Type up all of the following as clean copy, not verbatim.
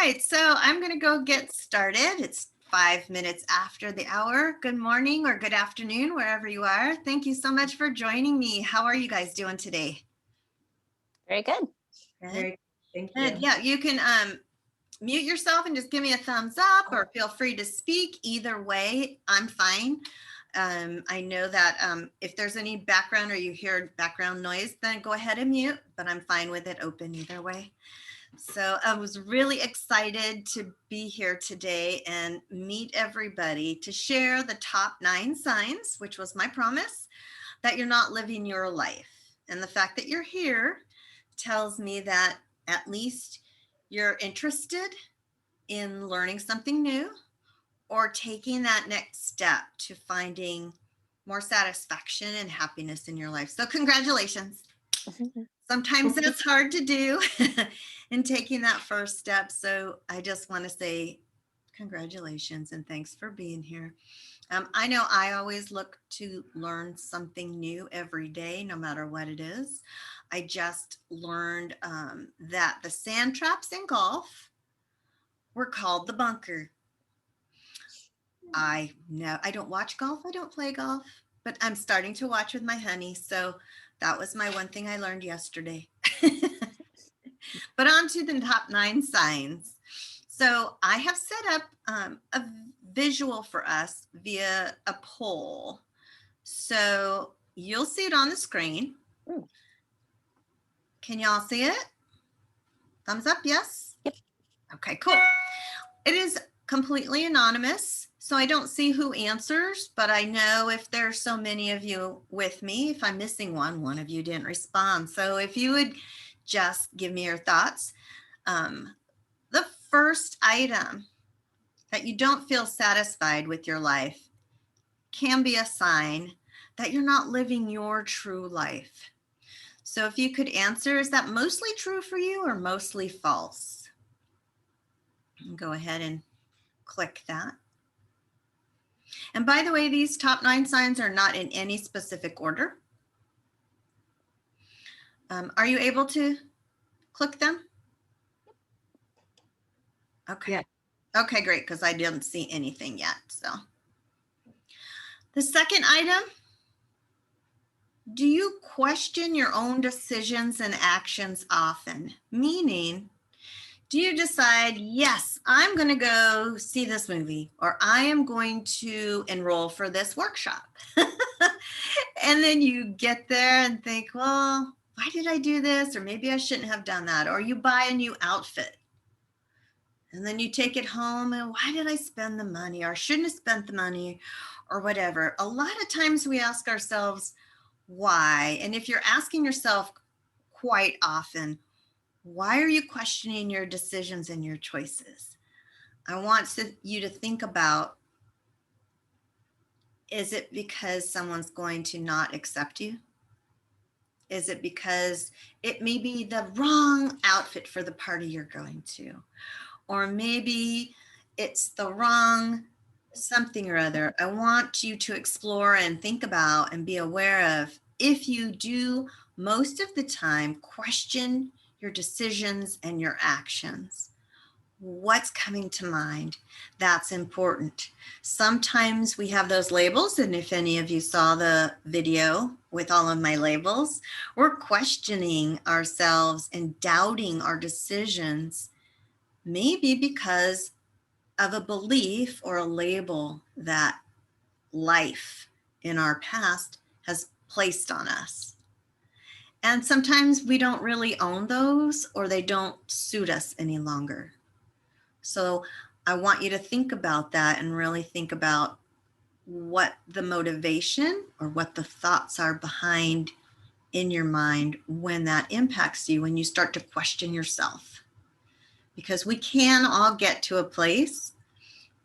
right, so I'm going to go get started. It's 5 minutes after the hour. Good morning or good afternoon, wherever you are. Thank you so much for joining me. How are you guys doing today? Very good. Good. Very, thank Good. you. Yeah, you can mute yourself and just give me a thumbs up or feel free to speak. Either way, I'm fine. I know that if there's any background or you hear background noise, then go ahead and mute, but I'm fine with it open either way. So I was really excited to be here today and meet everybody to share the top 9 signs, which was my promise, that you're not living your life. And the fact that you're here tells me that at least you're interested in learning something new or taking that next step to finding more satisfaction and happiness in your life. So congratulations. Sometimes it's hard to do in taking that first step. So I just want to say congratulations and thanks for being here. I know I always look to learn something new every day, no matter what it is. I just learned that the sand traps in golf were called the bunker. I know I don't watch golf. I don't play golf, but I'm starting to watch with my honey. So that was my one thing I learned yesterday. But on to the top 9 signs. So I have set up a visual for us via a poll. So you'll see it on the screen. Can y'all see it? Thumbs up, yes? Yep. Okay, cool. It is completely anonymous, so I don't see who answers, but I know if there's so many of you with me, if I'm missing one of you didn't respond. So if you would just give me your thoughts. The first item that you don't feel satisfied with your life can be a sign that you're not living your true life. So if you could answer, is that mostly true for you or mostly false? Go ahead and click that. And by the way, these top 9 signs are not in any specific order. Are you able to click them? Okay. Yeah. Okay, great, because I didn't see anything yet. So the second item, do you question your own decisions and actions often? Meaning, do you decide, yes, I'm going to go see this movie, or I am going to enroll for this workshop? And then you get there and think, well, why did I do this? Or maybe I shouldn't have done that. Or you buy a new outfit. And then you take it home and why did I spend the money? Or I shouldn't have spent the money or whatever. A lot of times we ask ourselves why. And if you're asking yourself quite often, why are you questioning your decisions and your choices? I want you to think about, is it because someone's going to not accept you? Is it because it may be the wrong outfit for the party you're going to? Or maybe it's the wrong something or other. I want you to explore and think about and be aware of, if you do most of the time question your decisions and your actions, what's coming to mind? That's important. Sometimes we have those labels, and if any of you saw the video with all of my labels, we're questioning ourselves and doubting our decisions, maybe because of a belief or a label that life in our past has placed on us. And sometimes we don't really own those, or they don't suit us any longer. So I want you to think about that and really think about what the motivation or what the thoughts are behind in your mind when that impacts you, when you start to question yourself. Because we can all get to a place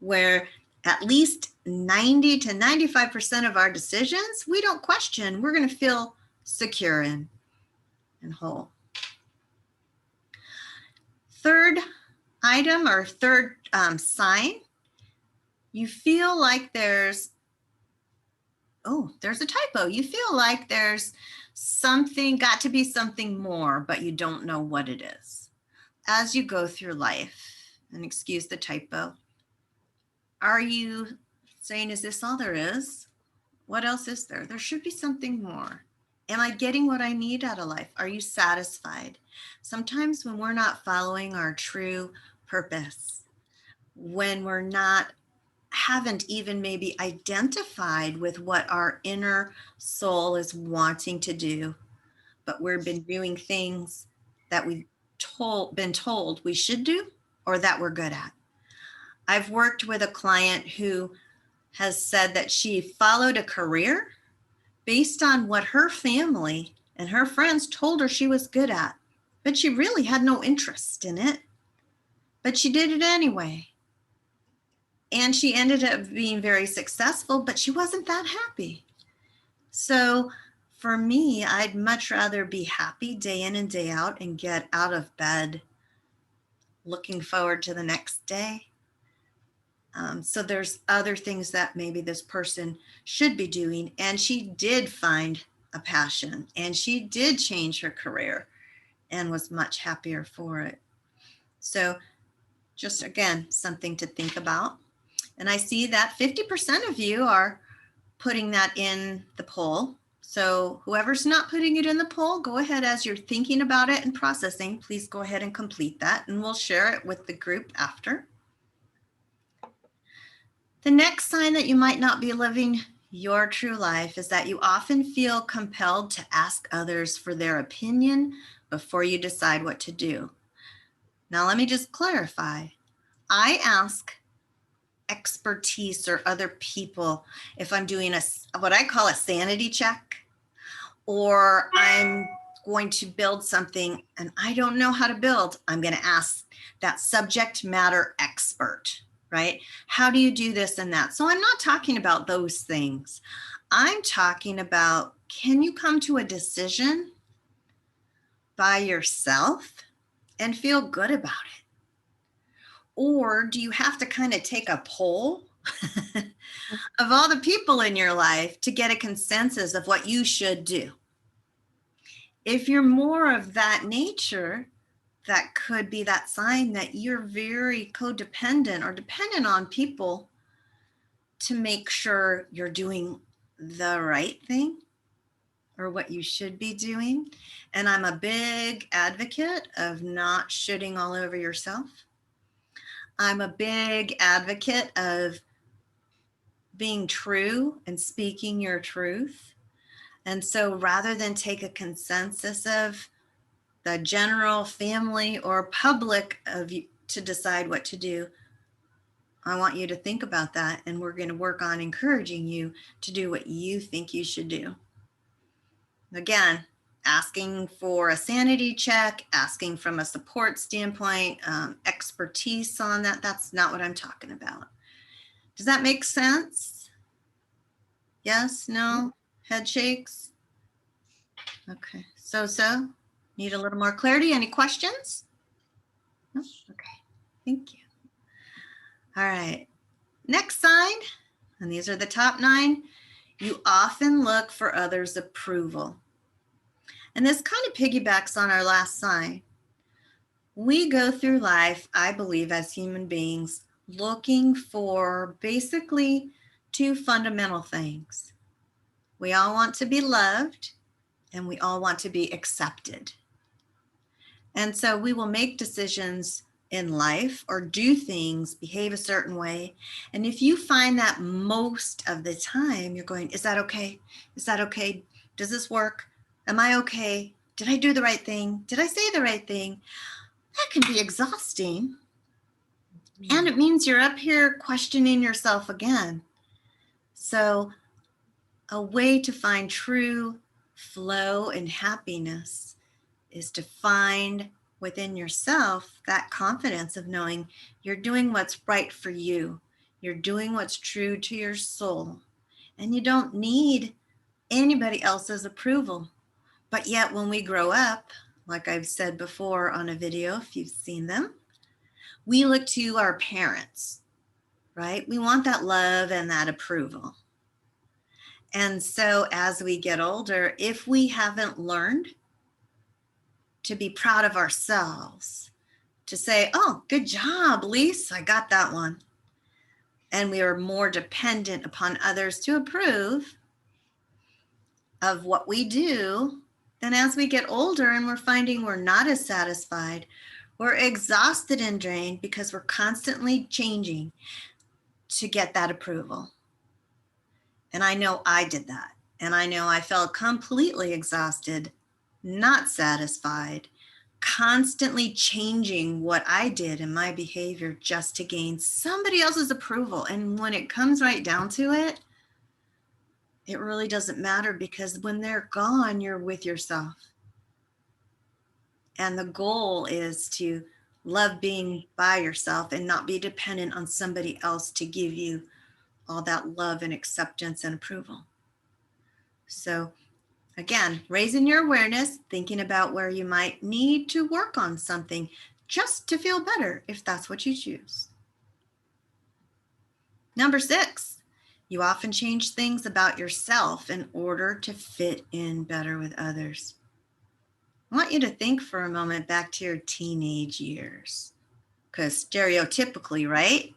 where at least 90 to 95% of our decisions, we don't question. We're going to feel secure in and whole. Third item or third sign, you feel like there's a typo. You feel like there's something, got to be something more, but you don't know what it is. As you go through life, and excuse the typo. Are you saying, is this all there is? What else is there? There should be something more. Am I getting what I need out of life? Are you satisfied? Sometimes when we're not following our true purpose, when we're not, haven't even maybe identified with what our inner soul is wanting to do, but we've been doing things that we've been told we should do or that we're good at. I've worked with a client who has said that she followed a career based on what her family and her friends told her she was good at, but she really had no interest in it. But she did it anyway. And she ended up being very successful, but she wasn't that happy. So for me, I'd much rather be happy day in and day out and get out of bed looking forward to the next day. So there's other things that maybe this person should be doing. And she did find a passion and she did change her career and was much happier for it. So just again, something to think about. And I see that 50% of you are putting that in the poll. So whoever's not putting it in the poll, go ahead as you're thinking about it and processing, please go ahead and complete that and we'll share it with the group after. The next sign that you might not be living your true life is that you often feel compelled to ask others for their opinion before you decide what to do. Now, let me just clarify. I ask expertise or other people if I'm doing what I call a sanity check, or I'm going to build something and I don't know how to build. I'm going to ask that subject matter expert, right? How do you do this and that? So I'm not talking about those things. I'm talking about, can you come to a decision by yourself and feel good about it? Or do you have to kind of take a poll of all the people in your life to get a consensus of what you should do? If you're more of that nature, that could be that sign that you're very codependent or dependent on people to make sure you're doing the right thing or what you should be doing. And I'm a big advocate of not shitting all over yourself. I'm a big advocate of being true and speaking your truth. And so rather than take a consensus of the general family or public of you to decide what to do, I want you to think about that. And we're going to work on encouraging you to do what you think you should do. Again, asking for a sanity check, asking from a support standpoint, expertise on that, that's not what I'm talking about. Does that make sense? Yes, no, head shakes? Okay, so need a little more clarity. Any questions? No? Okay, thank you. All right, next sign, and these are the top 9. You often look for others' approval. And this kind of piggybacks on our last sign. We go through life, I believe, as human beings, looking for basically 2 fundamental things. We all want to be loved, and we all want to be accepted. And so we will make decisions in life or do things, behave a certain way. And if you find that most of the time you're going, is that okay? Is that okay? Does this work? Am I okay? Did I do the right thing? Did I say the right thing? That can be exhausting. And it means you're up here questioning yourself again. So a way to find true flow and happiness is to find within yourself that confidence of knowing you're doing what's right for you. You're doing what's true to your soul. And you don't need anybody else's approval. But yet when we grow up, like I've said before on a video, if you've seen them, we look to our parents, right? We want that love and that approval. And so as we get older, if we haven't learned to be proud of ourselves, to say, oh, good job, Lise, I got that one. And we are more dependent upon others to approve of what we do. Then as we get older and we're finding we're not as satisfied, we're exhausted and drained because we're constantly changing to get that approval. And I know I did that. And I know I felt completely exhausted, not satisfied, constantly changing what I did in my behavior just to gain somebody else's approval. And when it comes right down to it, it really doesn't matter, because when they're gone, you're with yourself. And the goal is to love being by yourself and not be dependent on somebody else to give you all that love and acceptance and approval. So again, raising your awareness, thinking about where you might need to work on something just to feel better if that's what you choose. Number 6, you often change things about yourself in order to fit in better with others. I want you to think for a moment back to your teenage years, because stereotypically, right?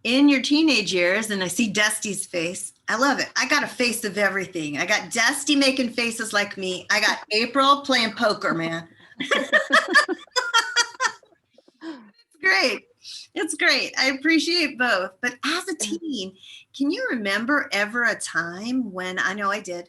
In your teenage years, and I see Dusty's face. I love it. I got a face of everything. I got Dusty making faces like me. I got April playing poker, man. It's great. It's great. I appreciate both. But as a teen, can you remember ever a time when, I know I did,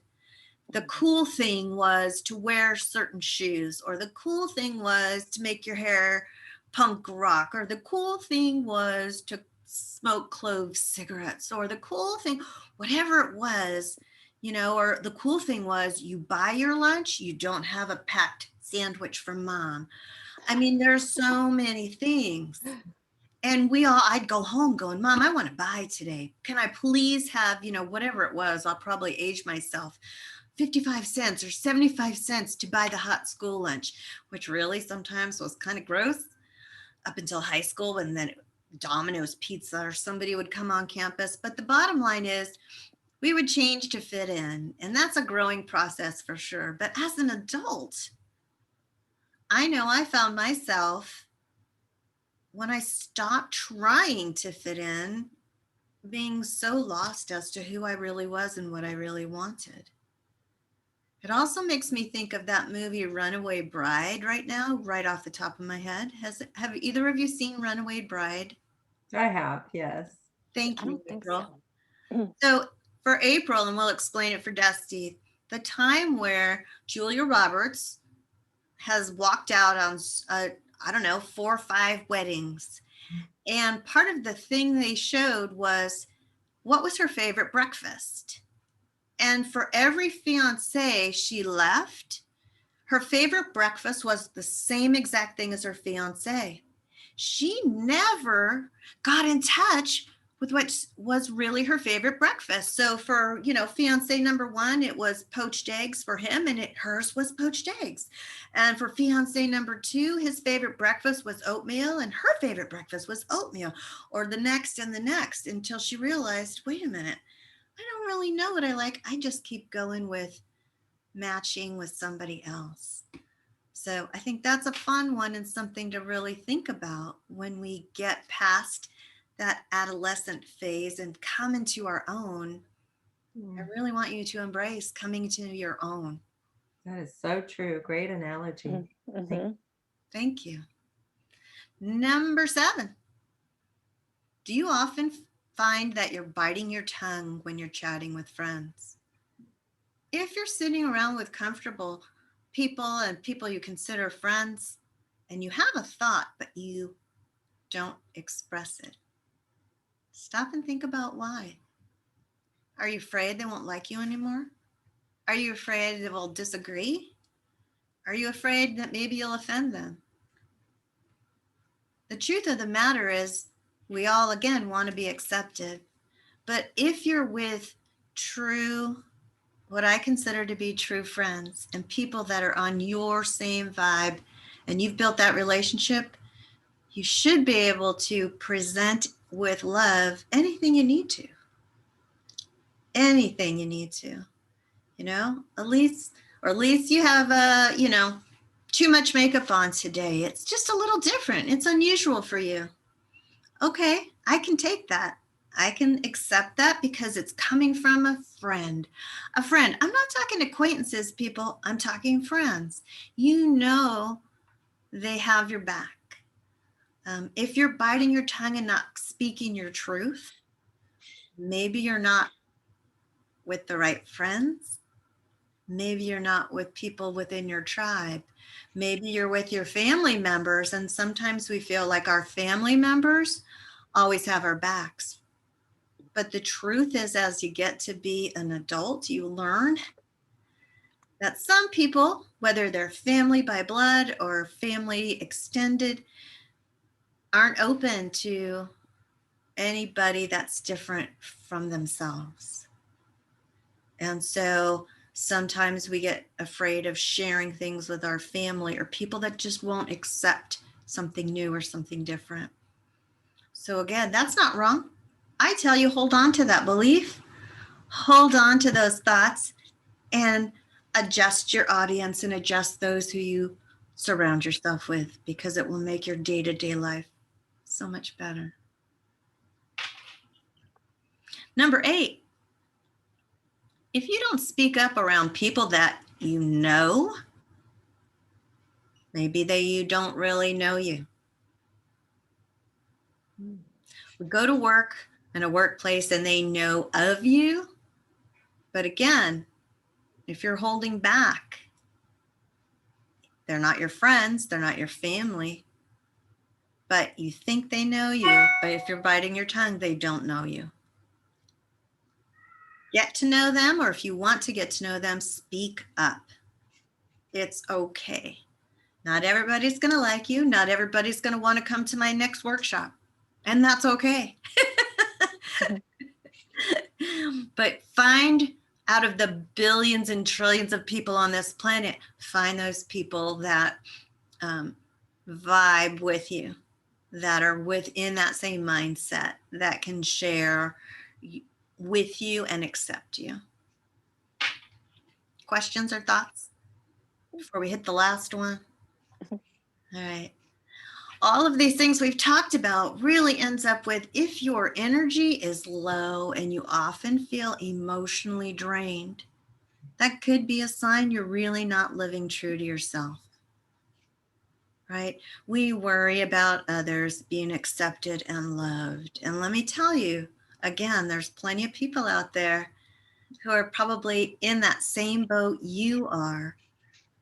the cool thing was to wear certain shoes, or the cool thing was to make your hair punk rock, or the cool thing was to smoke clove cigarettes, or the cool thing, whatever it was, or the cool thing was you buy your lunch, you don't have a packed sandwich from mom. I mean, there's so many things. And I'd go home going, Mom, I want to buy today. Can I please have, whatever it was, I'll probably age myself, 55 cents or 75 cents to buy the hot school lunch, which really sometimes was kind of gross up until high school. And then Domino's Pizza or somebody would come on campus. But the bottom line is we would change to fit in. And that's a growing process for sure. But as an adult, I know I found myself, when I stopped trying to fit in, being so lost as to who I really was and what I really wanted. It also makes me think of that movie Runaway Bride right now, right off the top of my head. Have either of you seen Runaway Bride? I have, yes. Thank I you, don't think April. so. So for April, and we'll explain it for Dusty, the time where Julia Roberts has walked out on, I don't know, 4 or 5 weddings. And part of the thing they showed was, what was her favorite breakfast? And for every fiance she left, her favorite breakfast was the same exact thing as her fiance. She never got in touch with what was really her favorite breakfast. So for, fiance number 1, it was poached eggs for him, and hers was poached eggs. And for fiance number 2, his favorite breakfast was oatmeal, and her favorite breakfast was oatmeal, or the next and the next, until she realized, wait a minute, I don't really know what I like. I just keep going with matching with somebody else. So I think that's a fun one and something to really think about when we get past that adolescent phase and come into our own. I really want you to embrace coming to your own. That is so true. Great analogy. Thank you. Number 7. Do you often find that you're biting your tongue when you're chatting with friends? If you're sitting around with comfortable people and people you consider friends, and you have a thought, but you don't express it, stop and think about why. Are you afraid they won't like you anymore? Are you afraid they will disagree? Are you afraid that maybe you'll offend them? The truth of the matter is, we all, again, want to be accepted. But if you're with true, what I consider to be true friends, and people that are on your same vibe, and you've built that relationship, you should be able to present with love anything you need to. Anything you need to, at least you have too much makeup on today. It's just a little different. It's unusual for you. Okay, I can take that. I can accept that because it's coming from a friend. A friend. I'm not talking acquaintances, people. I'm talking friends. You know they have your back. If you're biting your tongue and not speaking your truth, maybe you're not with the right friends. Maybe you're not with people within your tribe. Maybe you're with your family members, and sometimes we feel like our family members always have our backs. But the truth is, as you get to be an adult, you learn that some people, whether they're family by blood or family extended, aren't open to anybody that's different from themselves. And so sometimes we get afraid of sharing things with our family or people that just won't accept something new or something different. So again, that's not wrong. I tell you, hold on to that belief, hold on to those thoughts, and adjust your audience and adjust those who you surround yourself with, because it will make your day-to-day life so much better. Number 8, if you don't speak up around people that you know, maybe you don't really know you. We go to work in a workplace and they know of you. But again, if you're holding back, they're not your friends, they're not your family, but you think they know you. But if you're biting your tongue, they don't know you. Get to know them, or if you want to get to know them, speak up. It's okay. Not everybody's going to like you. Not everybody's going to want to come to my next workshop. And that's okay. But find, out of the billions and trillions of people on this planet, find those people that vibe with you, that are within that same mindset, that can share with you and accept you. Questions or thoughts before we hit the last one? All right. All of these things we've talked about really ends up with, if your energy is low and you often feel emotionally drained, that could be a sign you're really not living true to yourself, right? We worry about others being accepted and loved. And let me tell you, again, there's plenty of people out there who are probably in that same boat you are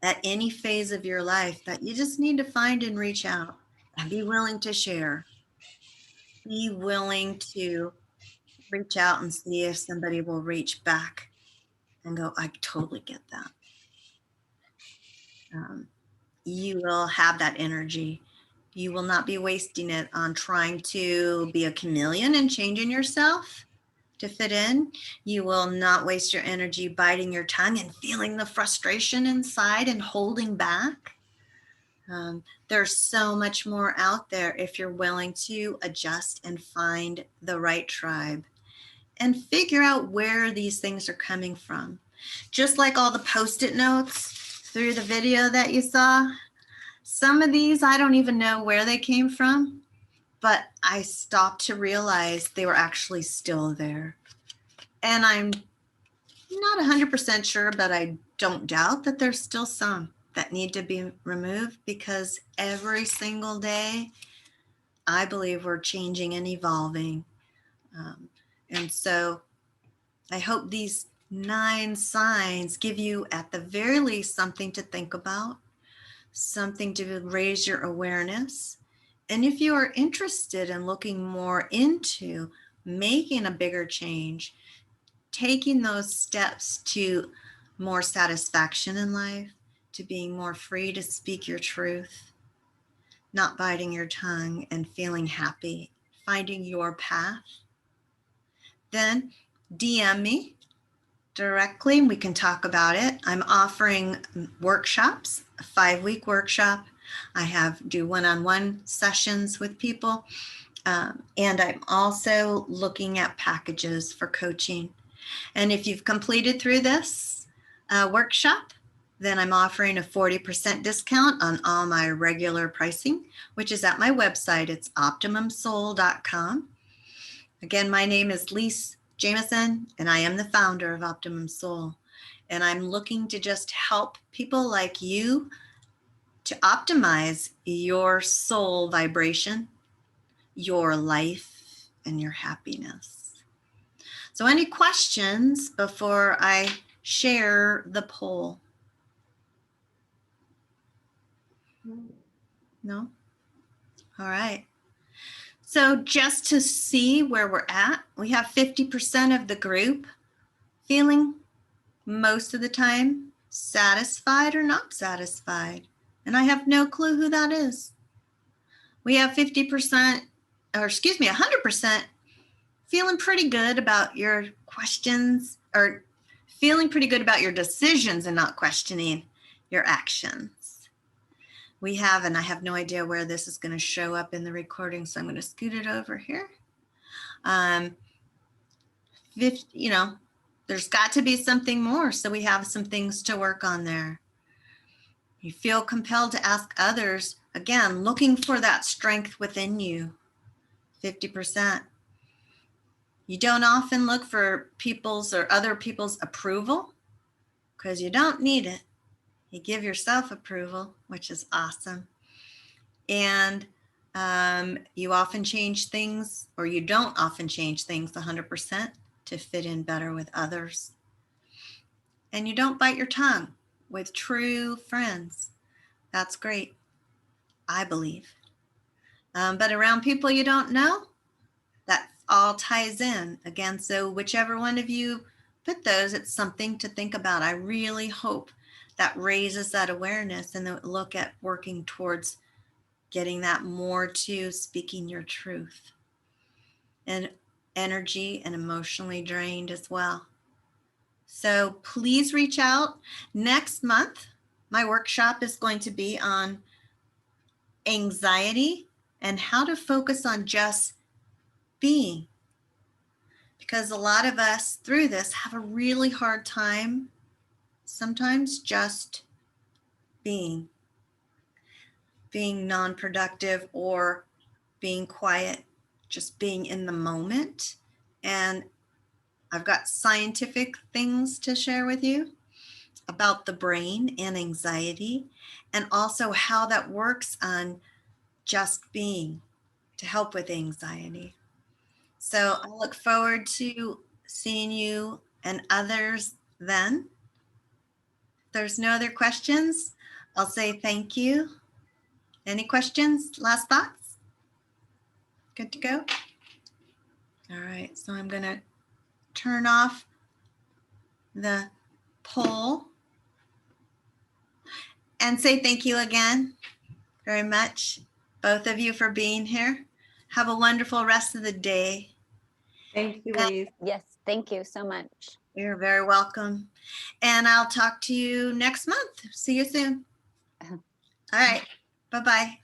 at any phase of your life, that you just need to find and reach out and be willing to share. Be willing to reach out and see if somebody will reach back and go, I totally get that. You will have that energy. You will not be wasting it on trying to be a chameleon and changing yourself to fit in. You will not waste your energy biting your tongue and feeling the frustration inside and holding back. There's so much more out there if you're willing to adjust and find the right tribe and figure out where these things are coming from. Just like all the Post-it notes through the video that you saw, some of these I don't even know where they came from, but I stopped to realize they were actually still there. And I'm not 100% sure, but I don't doubt that there's still some that need to be removed, because every single day, I believe we're changing and evolving. And so I hope these 9 signs give you, at the very least, something to think about, something to raise your awareness. And if you are interested in looking more into making a bigger change, taking those steps to more satisfaction in life, to being more free to speak your truth, not biting your tongue and feeling happy, finding your path, then DM me directly and we can talk about it. I'm offering workshops, a 5-week workshop. I do one-on-one sessions with people. And I'm also looking at packages for coaching. And if you've completed through this workshop, then I'm offering a 40% discount on all my regular pricing, which is at my website. It's optimumsoul.com. Again, my name is Lise Jameson, and I am the founder of Optimum Soul. And I'm looking to just help people like you to optimize your soul vibration, your life, and your happiness. So, any questions before I share the poll? No? All right. So just to see where we're at, we have 50% of the group feeling most of the time satisfied or not satisfied. And I have no clue who that is. We have 50%, or excuse me, 100% feeling pretty good about your questions, or feeling pretty good about your decisions and not questioning your actions. We have, and I have no idea where this is going to show up in the recording, so I'm going to scoot it over here. 50, there's got to be something more, so we have some things to work on there. You feel compelled to ask others, again, looking for that strength within you, 50%. You don't often look for people's or other people's approval because you don't need it. You give yourself approval, which is awesome. And you often change things, or you don't often change things 100% to fit in better with others. And you don't bite your tongue with true friends. That's great, I believe. But around people you don't know, that all ties in. Again, so whichever one of you put those, it's something to think about. I really hope that raises that awareness and that look at working towards getting that more to speaking your truth. And energy and emotionally drained as well. So please reach out. Next month, my workshop is going to be on anxiety and how to focus on just being. Because a lot of us through this have a really hard time sometimes just being non-productive or being quiet, just being in the moment. And I've got scientific things to share with you about the brain and anxiety, and also how that works on just being to help with anxiety. So I look forward to seeing you and others then. If there's no other questions, I'll say thank you. Any questions? Last thoughts? Good to go? All right, so I'm going to turn off the poll and say thank you again very much, both of you, for being here. Have a wonderful rest of the day. Thank you, Lise. Yes, thank you so much. You're very welcome. And I'll talk to you next month. See you soon. All right. Bye-bye.